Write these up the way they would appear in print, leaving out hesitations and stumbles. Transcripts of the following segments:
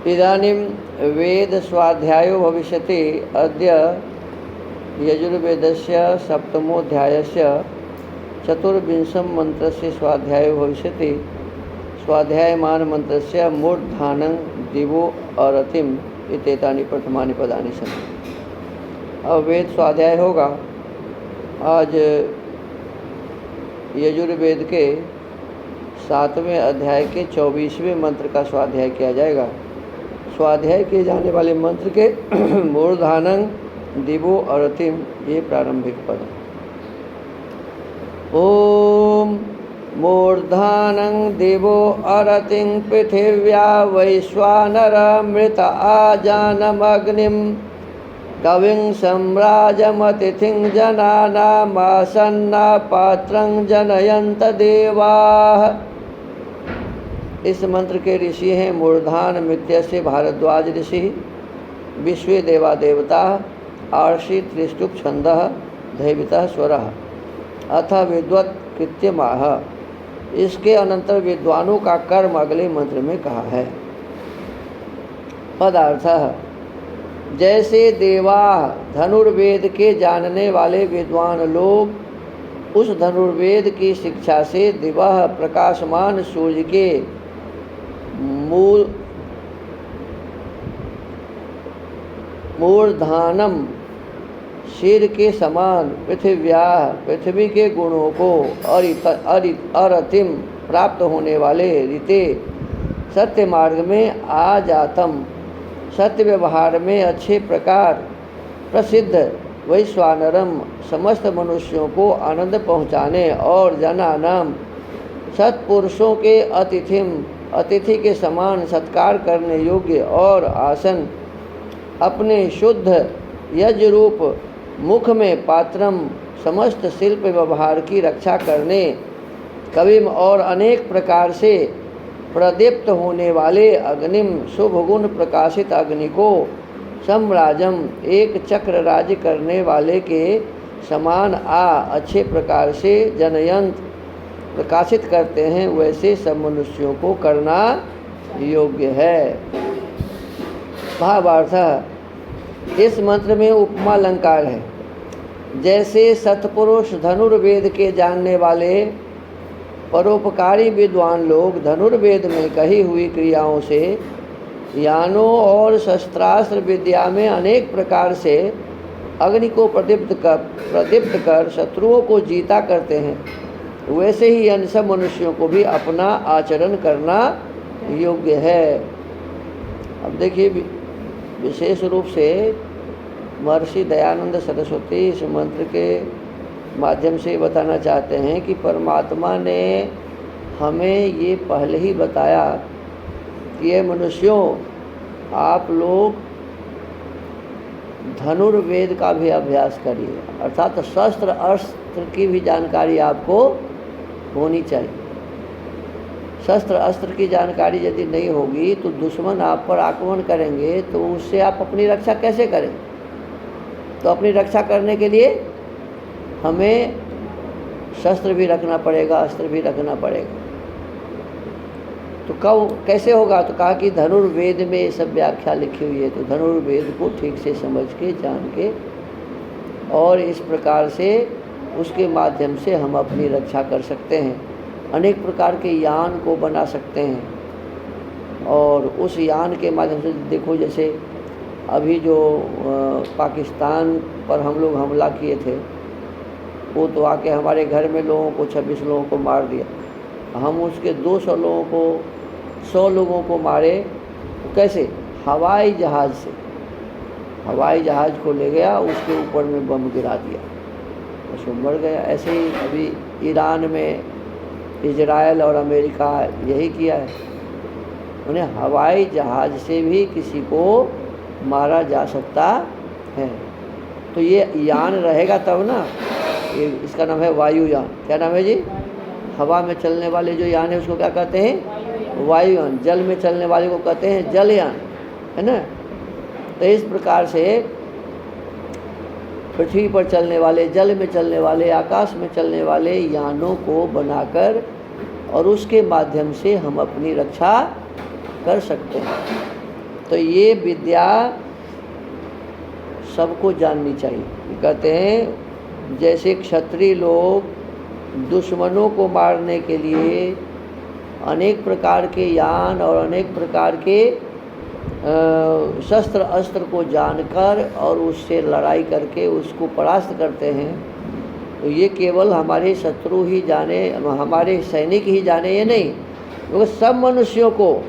इदानीं वेदस्वाध्यायो भविष्यति। अद्य यजुर्वेदस्य सप्तमोऽध्यायस्य चतुर्विंशं मन्त्रस्य स्वाध्यायो भविष्यति। स्वाध्यायमान मन्त्रस्य मूर्धानं दिवो अरतिम इत्येतानि प्रथमानि पदानि सन्ति। अब वेद स्वाध्याय होगा। आज यजुर्वेद के 7वें अध्याय के 24वें मंत्र का स्वाध्याय किया जाएगा। स्वाध्याय किए जाने वाले मंत्र के मूर्धानं दिवो अरतिम ये प्रारंभिक पद है। ओम मूर्धानं दिवो अरतिं पृथिव्या वैश्वानर मृत आजानमग्निं कविं सम्राजमतिथिं जनानामासन्ना पात्रं जनयन्त देवाः। इस मंत्र के ऋषि हैं मूर्धान मित्यस्य भारद्वाज ऋषि, विश्वे देवा देवता, आर्षि त्रिष्टुप छंदः दैवतः स्वरः अथ विद्वत् कृत्यमाह। इसके अनंतर विद्वानों का कर्म अगले मंत्र में कहा है। पदार्थः जैसे देवा धनुर्वेद के जानने वाले विद्वान लोग उस धनुर्वेद की शिक्षा से दिवह प्रकाशमान सूर्य के मूर्धानम शीर के समान पृथ्वी के गुणों को अरतिम प्राप्त होने वाले रीते सत्य मार्ग में आ जातम सत्य व्यवहार में अच्छे प्रकार प्रसिद्ध वैश्वानरम समस्त मनुष्यों को आनंद पहुँचाने और जनानाम सत्पुरुषों के अतिथि के समान सत्कार करने योग्य और आसन अपने शुद्ध यज्ञ रूप मुख में पात्रम समस्त शिल्प व्यवहार की रक्षा करने कविम और अनेक प्रकार से प्रदीप्त होने वाले अग्निम शुभ गुण प्रकाशित अग्नि को सम्राजम एक चक्र राज्य करने वाले के समान अच्छे प्रकार से जनयंत प्रकाशित करते हैं, वैसे सब मनुष्यों को करना योग्य है। भावार्थ इस मंत्र में उपमा अलंकार है। जैसे सत्पुरुष धनुर्वेद के जानने वाले परोपकारी विद्वान लोग धनुर्वेद में कही हुई क्रियाओं से यानों और शस्त्रास्त्र विद्या में अनेक प्रकार से अग्नि को प्रदीप्त कर शत्रुओं को जीता करते हैं, वैसे ही अन्य सब मनुष्यों को भी अपना आचरण करना योग्य है। अब देखिए विशेष रूप से महर्षि दयानंद सरस्वती इस मंत्र के माध्यम से बताना चाहते हैं कि परमात्मा ने हमें ये पहले ही बताया कि ये मनुष्यों आप लोग धनुर्वेद का भी अभ्यास करिए, अर्थात शस्त्र अस्त्र की भी जानकारी आपको होनी चाहिए। शस्त्र अस्त्र की जानकारी यदि नहीं होगी तो दुश्मन आप पर आक्रमण करेंगे तो उससे आप अपनी रक्षा कैसे करें। तो अपनी रक्षा करने के लिए हमें शस्त्र भी रखना पड़ेगा, अस्त्र भी रखना पड़ेगा। तो कब कैसे होगा, तो कहा कि धनुर्वेद में ये सब व्याख्या लिखी हुई है, तो धनुर्वेद को ठीक से समझ के जान के और इस प्रकार से उसके माध्यम से हम अपनी रक्षा कर सकते हैं। अनेक प्रकार के यान को बना सकते हैं और उस यान के माध्यम से देखो, जैसे अभी जो पाकिस्तान पर हम लोग हमला किए थे, वो तो आके हमारे घर में लोगों को 26 लोगों को मार दिया। हम उसके 200 लोगों को 100 लोगों को मारे। तो कैसे? हवाई जहाज़ से। हवाई जहाज़ को ले गया, उसके ऊपर में बम गिरा दिया, उसको मर गया। ऐसे ही अभी ईरान में इजराइल और अमेरिका यही किया है, उन्हें हवाई जहाज़ से भी किसी को मारा जा सकता है। तो ये यान रहेगा तब ना, ये इसका नाम है वायुयान। क्या नाम है जी? हवा में चलने वाले जो यान है उसको क्या कहते हैं? वायुयान। जल में चलने वाले को कहते हैं जलयान, है ना। तो इस प्रकार से पृथ्वी पर चलने वाले, जल में चलने वाले, आकाश में चलने वाले यानों को बनाकर और उसके माध्यम से हम अपनी रक्षा कर सकते हैं। तो ये विद्या सबको जाननी चाहिए। कहते हैं जैसे क्षत्रिय लोग दुश्मनों को मारने के लिए अनेक प्रकार के यान और अनेक प्रकार के शस्त्र अस्त्र को जानकर और उससे लड़ाई करके उसको परास्त करते हैं, तो ये केवल हमारे शत्रु ही जाने, हमारे सैनिक ही जाने ये नहीं, क्योंकि सब मनुष्यों को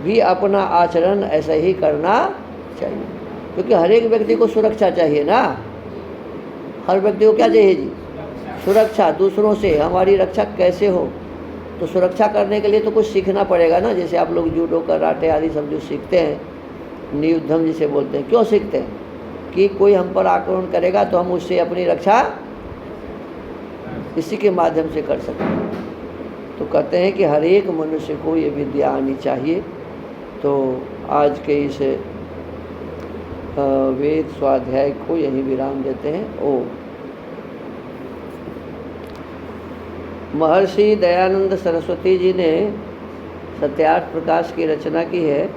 भी अपना आचरण ऐसा ही करना चाहिए। क्योंकि हर एक व्यक्ति को सुरक्षा चाहिए ना, हर व्यक्ति को क्या चाहिए जी? सुरक्षा। दूसरों से हमारी रक्षा कैसे हो, तो सुरक्षा करने के लिए तो कुछ सीखना पड़ेगा ना। जैसे आप लोग जूडो कराटे आदि सब जो सीखते हैं, नियुद्धम जिसे बोलते हैं, क्यों सीखते हैं? कि कोई हम पर आक्रमण करेगा तो हम उससे अपनी रक्षा इसी के माध्यम से कर सकते। तो कहते हैं कि हर एक मनुष्य को ये विद्या आनी चाहिए। तो आज के इस वेद स्वाध्याय को यहीं विराम देते हैं। ओम। महर्षि दयानंद सरस्वती जी ने सत्यार्थ प्रकाश की रचना की है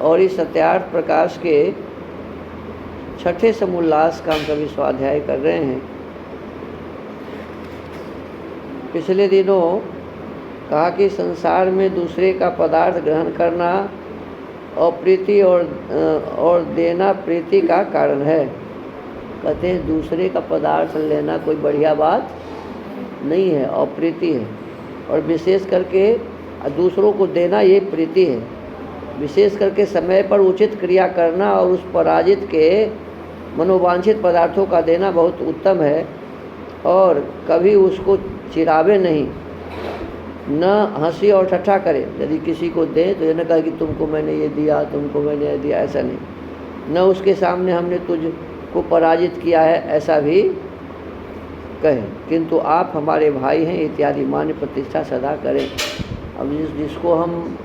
और इस सत्यार्थ प्रकाश के छठे समोल्लास का हम सभी स्वाध्याय कर रहे हैं। पिछले दिनों कहा कि संसार में दूसरे का पदार्थ ग्रहण करना अप्रीति और देना प्रीति का कारण है। कहते हैं दूसरे का पदार्थ लेना कोई बढ़िया बात नहीं है, अप्रीति है। और विशेष करके दूसरों को देना ये प्रीति है। विशेष करके समय पर उचित क्रिया करना और उस पराजित के मनोवांछित पदार्थों का देना बहुत उत्तम है। और कभी उसको चिढ़ावे नहीं, न हंसी और ठट्ठा करे। यदि किसी को दे तो ये न कहे कि तुमको मैंने ये दिया, तुमको मैंने ये दिया, ऐसा नहीं। न उसके सामने हमने तुझको पराजित किया है ऐसा भी कहे, किंतु आप हमारे भाई हैं इत्यादि मान्य प्रतिष्ठा सदा करें। अब जिसको हम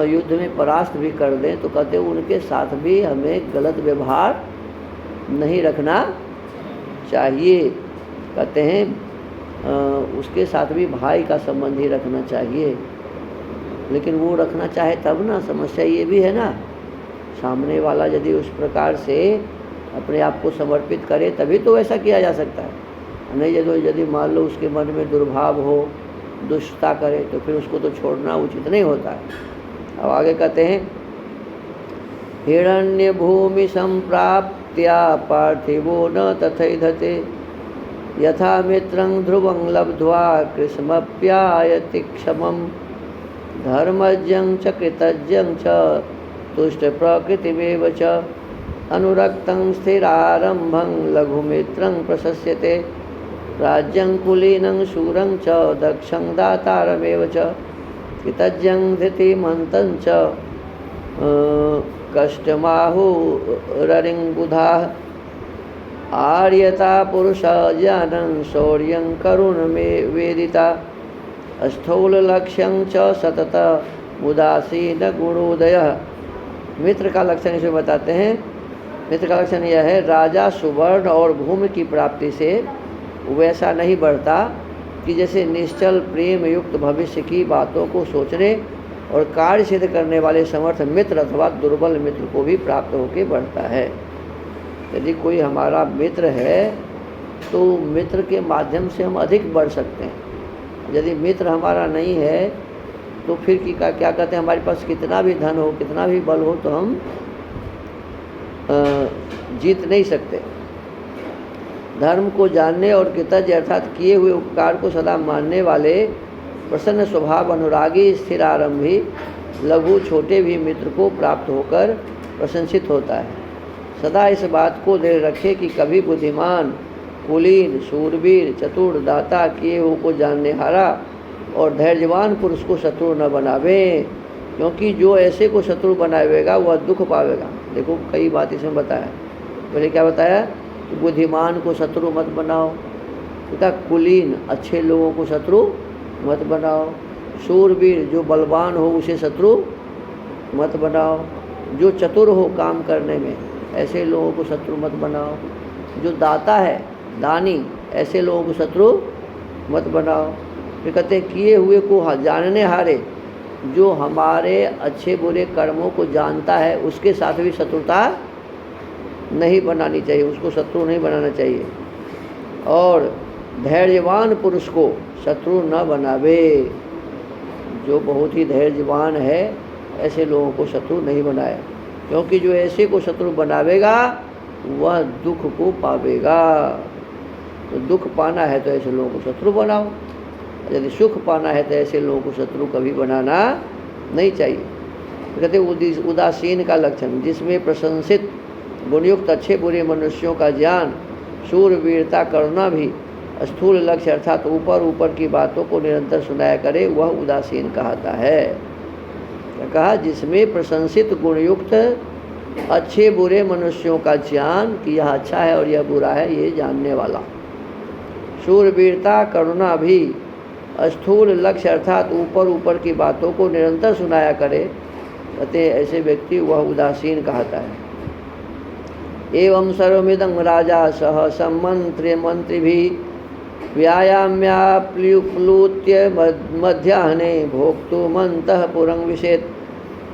युद्ध में परास्त भी कर दें तो कहते हैं उनके साथ भी हमें गलत व्यवहार नहीं रखना चाहिए। कहते हैं उसके साथ भी भाई का संबंध ही रखना चाहिए। लेकिन वो रखना चाहे तब ना, समस्या ये भी है ना, सामने वाला यदि उस प्रकार से अपने आप को समर्पित करे तभी तो ऐसा किया जा सकता है। नहीं यदि मान लो उसके मन में दुर्भाव हो, दुष्टता करे, तो फिर उसको तो छोड़ना उचित नहीं होता है। अब आगे कहते हैं हिरण्य भूमि संप्राप्त्या पार्थिवो न तथैधते यथा मित्रं ध्रुवं लब्ध्वा कृष्णमप्यायति क्षमं धर्मज्ञं च कृतज्ञं च तुष्ट प्रकृतिमेव च अनुरक्तं स्थिरारंभं लघुमित्रं प्रशस्यते राज्यं कुलीनं शूरं च दक्षं दातारमेव च कृतज्ञं धृतिमन्तं च कष्टमाहुररिं बुधाः आर्यता पुरुष जानन शौर्यं करुण में वेदिता स्थूल लक्ष्यं च सतत उदासीन गुणोदय। मित्र का लक्षण इसे बताते हैं। मित्र का लक्षण यह है, राजा सुवर्ण और भूमि की प्राप्ति से वैसा नहीं बढ़ता कि जैसे निश्चल प्रेम युक्त भविष्य की बातों को सोचने और कार्य सिद्ध करने वाले समर्थ मित्र अथवा दुर्बल मित्र को भी प्राप्त होकर बढ़ता है। यदि कोई हमारा मित्र है तो मित्र के माध्यम से हम अधिक बढ़ सकते हैं। यदि मित्र हमारा नहीं है तो फिर क्या कहते हैं, हमारे पास कितना भी धन हो, कितना भी बल हो, तो हम जीत नहीं सकते। धर्म को जानने और कृतज्ञ अर्थात किए हुए उपकार को सदा मानने वाले प्रसन्न स्वभाव अनुरागी स्थिर आरंभी लघु छोटे भी मित्र को प्राप्त होकर प्रशंसित होता है। सदा इस बात को दृढ़ रखे कि कभी बुद्धिमान, कुलीन, शूरवीर, चतुर, दाता, किए हुए को जानने हारा और धैर्यवान पुरुष को शत्रु न बनावे, क्योंकि जो ऐसे को शत्रु बनावेगा वह दुख पावेगा। देखो कई बात इसमें बताया। पहले क्या बताया कि बुद्धिमान को शत्रु मत बनाओ, तथा कुलीन अच्छे लोगों को शत्रु मत बनाओ, शूरवीर जो बलवान हो उसे शत्रु मत बनाओ, जो चतुर हो काम करने में ऐसे लोगों को शत्रु मत बनाओ, जो दाता है दानी ऐसे लोगों को शत्रु मत बनाओ। फिर कहते हैं किए हुए को जानने हारे, जो हमारे अच्छे बुरे कर्मों को जानता है उसके साथ भी शत्रुता नहीं बनानी चाहिए, उसको शत्रु नहीं बनाना चाहिए। और धैर्यवान पुरुष को शत्रु न बनावे, जो बहुत ही धैर्यवान है ऐसे लोगों को शत्रु नहीं बनाए, क्योंकि जो ऐसे को शत्रु बनावेगा वह दुख को पावेगा। तो दुख पाना है तो ऐसे लोगों को शत्रु बनाओ, यदि सुख पाना है तो ऐसे लोगों को शत्रु कभी बनाना नहीं चाहिए। तो कहते उदासीन का लक्षण, जिसमें प्रशंसित गुणयुक्त अच्छे बुरे मनुष्यों का ज्ञान, शूरवीरता, करुणा भी स्थूल लक्ष्य अर्थात ऊपर ऊपर की बातों को निरंतर सुनाया करे, वह उदासीन कहता है। कहा जिसमें प्रशंसित गुणयुक्त अच्छे बुरे मनुष्यों का ज्ञान कि यह अच्छा है और यह बुरा है ये जानने वाला, शूरवीरता, करुणा भी स्थूल लक्ष्य अर्थात ऊपर ऊपर की बातों को निरंतर सुनाया करे, कहते ऐसे व्यक्ति वह उदासीन कहता है। एवं सर्वमिदं राजा सह सम्मंत्र्य मंत्री भी व्यायाम्याप्लुत्य मध्याह्ने भोक्तुमन्तः पुरं विशेत।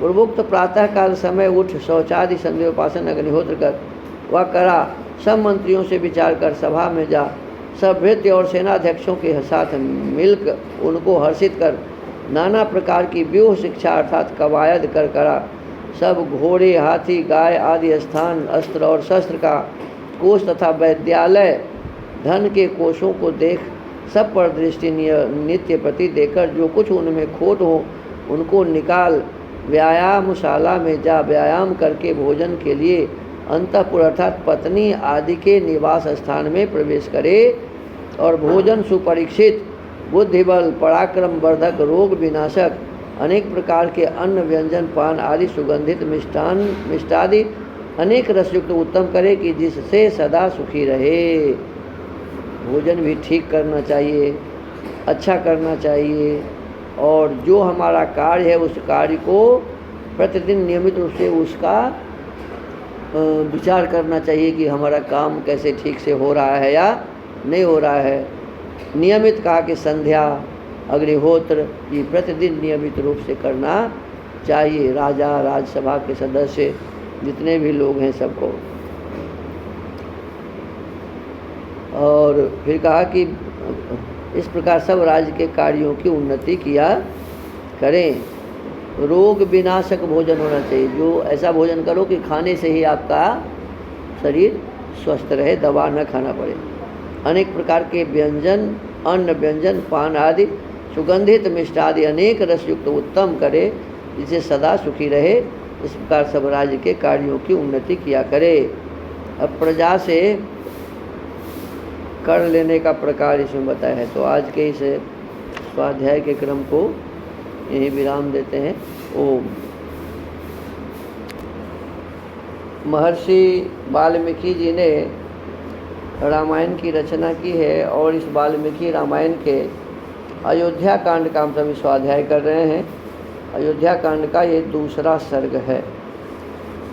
पूर्वोक्त प्रातःकाल समय उठ शौचादि संध्योपासन अग्निहोत्र कर वह करा, सब मंत्रियों से विचार कर सभा में जा, सब भृत्य और सेनाध्यक्षों के साथ मिलकर उनको हर्षित कर, नाना प्रकार की व्यूह शिक्षा अर्थात कवायद कर करा, सब घोड़े, हाथी, गाय आदि स्थान, अस्त्र और शस्त्र का कोष तथा वैद्यालय धन के कोषों को देख, सब पर दृष्टि नित्य प्रति देकर जो कुछ उनमें खोट हो उनको निकाल, व्यायामशाला में जा व्यायाम करके भोजन के लिए अंतःपुर अर्थात पत्नी आदि के निवास स्थान में प्रवेश करे, और भोजन सुपरीक्षित, बुद्धिबल, पराक्रम वर्धक, रोग विनाशक अनेक प्रकार के अन्न, व्यंजन, पान आदि सुगंधित मिष्टादि अनेक रसयुक्त उत्तम करे कि जिससे सदा सुखी रहे। भोजन भी ठीक करना चाहिए, अच्छा करना चाहिए, और जो हमारा कार्य है उस कार्य को प्रतिदिन नियमित रूप से उसका विचार करना चाहिए कि हमारा काम कैसे ठीक से हो रहा है या नहीं हो रहा है। नियमित कहा कि संध्या, अग्निहोत्र ये प्रतिदिन नियमित रूप से करना चाहिए। राजा, राज्यसभा के सदस्य, जितने भी लोग हैं सबको। और फिर कहा कि इस प्रकार सब राज्य के कार्यों की उन्नति किया करें। रोग विनाशक भोजन होना चाहिए, जो ऐसा भोजन करो कि खाने से ही आपका शरीर स्वस्थ रहे, दवा न खाना पड़े। अनेक प्रकार के व्यंजन, अन्न, व्यंजन, पान आदि सुगंधित मिष्ट आदि अनेक रसयुक्त उत्तम करे, जिसे सदा सुखी रहे। इस प्रकार सब राज्य के कार्यों की उन्नति किया करे। अब प्रजा से कर लेने का प्रकार इसमें बताया है। तो आज के इस स्वाध्याय के क्रम को यही विराम देते हैं। ओम। महर्षि वाल्मीकि जी ने रामायण की रचना की है, और इस वाल्मीकि रामायण के अयोध्या कांड का हम सभी स्वाध्याय कर रहे हैं। अयोध्या कांड का ये दूसरा सर्ग है।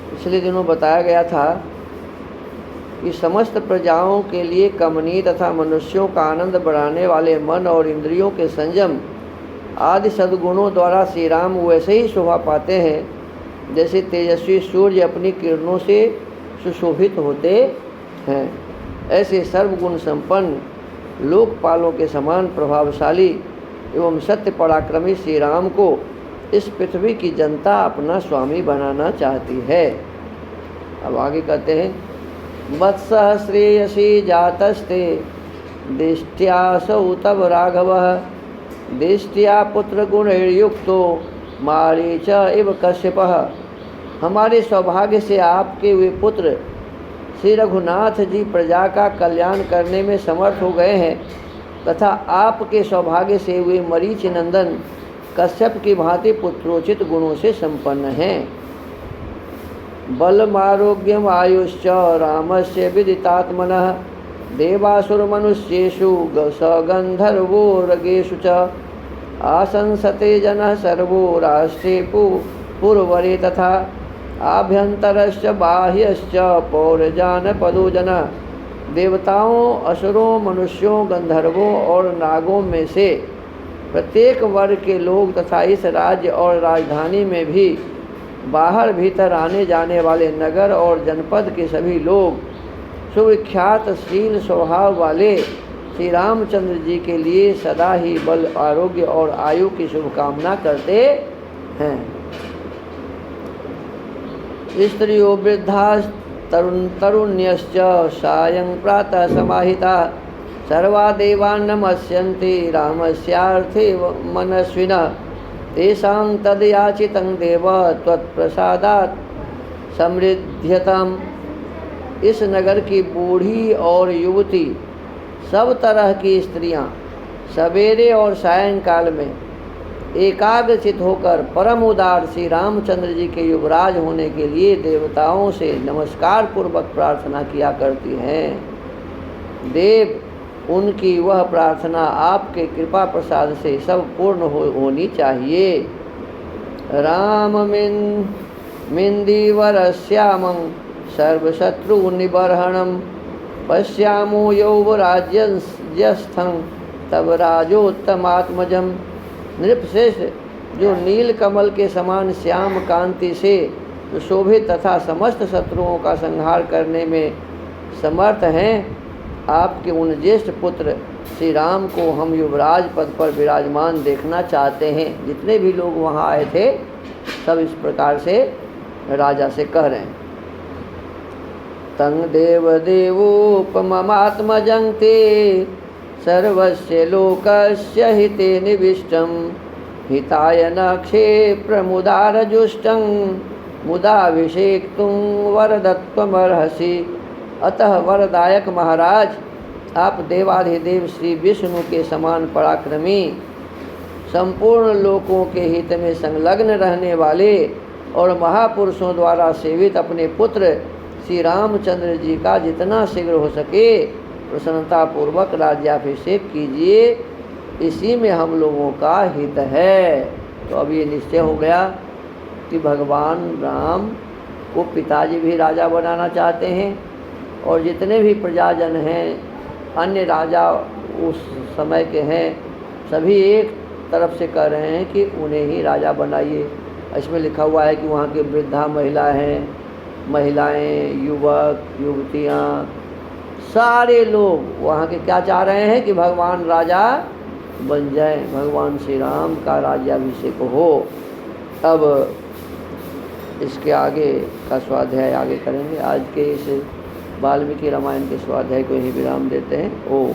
पिछले दिनों बताया गया था कि समस्त प्रजाओं के लिए कमनीय तथा मनुष्यों का आनंद बढ़ाने वाले मन और इंद्रियों के संयम आदि सद्गुणों द्वारा श्री राम वैसे ही शोभा पाते हैं जैसे तेजस्वी सूर्य अपनी किरणों से सुशोभित होते हैं। ऐसे सर्वगुण संपन्न लोकपालों के समान प्रभावशाली एवं सत्य पराक्रमी श्री राम को इस पृथ्वी की जनता अपना स्वामी बनाना चाहती है। अब आगे कहते हैं, वत्स श्रेयसी जातस्ते दिष्ट्यासौ तव राघवः दिष्ट्या पुत्र गुणयुक्तो मारीच इव कश्यपः। हमारे सौभाग्य से आपके हुए पुत्र श्री रघुनाथ जी प्रजा का कल्याण करने में समर्थ हो गए हैं, तथा आपके सौभाग्य से हुए मरीच नंदन कश्यप की भांति पुत्रोचित गुणों से संपन्न हैं। बलमारोग्यम आयुश्च रामस्य विदितात्मनः देवासुर मनुष्येषु सगंधर्वो रगेषु च आशंसते जनः सर्वो राष्ट्रे पूर्वरे तथा आभ्यंतरश्च बाह्यश्च पौरजानपदो जनः। देवताओं, असुरों, मनुष्यों, गंधर्वों और नागों में से प्रत्येक वर्ग के लोग तथा इस राज्य और राजधानी में भी बाहर भीतर आने जाने वाले नगर और जनपद के सभी लोग सुविख्यात शील स्वभाव वाले श्री रामचंद्र जी के लिए सदा ही बल, आरोग्य और आयु की शुभकामना करते हैं। स्त्रियो वृद्धा तरुण्यश्च सायं प्रातः समाहिता सर्वा देवा नमस्यन्ति रामस्यार्थे मनस्विनः तेषां तद्याचितं देव त्वत्प्रसादात् समृद्ध्यताम्। इस नगर की बूढ़ी और युवती, सब तरह की स्त्रियां सवेरे और सायंकाल में एकाग्रचित होकर परम उदार श्री रामचंद्र जी के युवराज होने के लिए देवताओं से नमस्कार पूर्वक प्रार्थना किया करती हैं। देव, उनकी वह प्रार्थना आपके कृपा प्रसाद से सब पूर्ण होनी चाहिए। राम मिंदीवरस्यामं सर्वशत्रु निबर्हणं पश्यामो यौवराज्यस्थं तब राजोत्तमात्मजम। नृपश्रेष्ठ, जो नील कमल के समान श्याम कांति से सुशोभित तथा समस्त शत्रुओं का संहार करने में समर्थ हैं, आपके उन ज्येष्ठ पुत्र श्री राम को हम युवराज पद पर विराजमान देखना चाहते हैं। जितने भी लोग वहाँ आए थे सब इस प्रकार से राजा से कह रहे हैं। तं देवदेवोपममात्मजं ते सर्वस्य लोकस्य हिते निविष्टं हिताय न क्षेप्रमुदारजुष्टं मुदाभिषेक्तुं वरदत्वमर्हसि। अतः वरदायक महाराज, आप देवाधिदेव श्री विष्णु के समान पराक्रमी, संपूर्ण लोकों के हित में संलग्न रहने वाले और महापुरुषों द्वारा सेवित अपने पुत्र श्री रामचंद्र जी का जितना शीघ्र हो सके प्रसन्नतापूर्वक राज्याभिषेक कीजिए, इसी में हम लोगों का हित है। तो अब ये निश्चय हो गया कि भगवान राम को पिताजी भी राजा बनाना चाहते हैं और जितने भी प्रजाजन हैं, अन्य राजा उस समय के हैं, सभी एक तरफ से कह रहे हैं कि उन्हें ही राजा बनाइए। इसमें लिखा हुआ है कि वहाँ के वृद्धा महिलाएं, युवक, युवतियाँ, सारे लोग वहाँ के क्या चाह रहे हैं कि भगवान राजा बन जाए, भगवान श्री राम का राज्याभिषेक हो। अब इसके आगे का स्वाध्याय आगे करेंगे। आज के इस वाल्मीकि रामायण के स्वाध्याय को यही विराम देते हैं। ओम।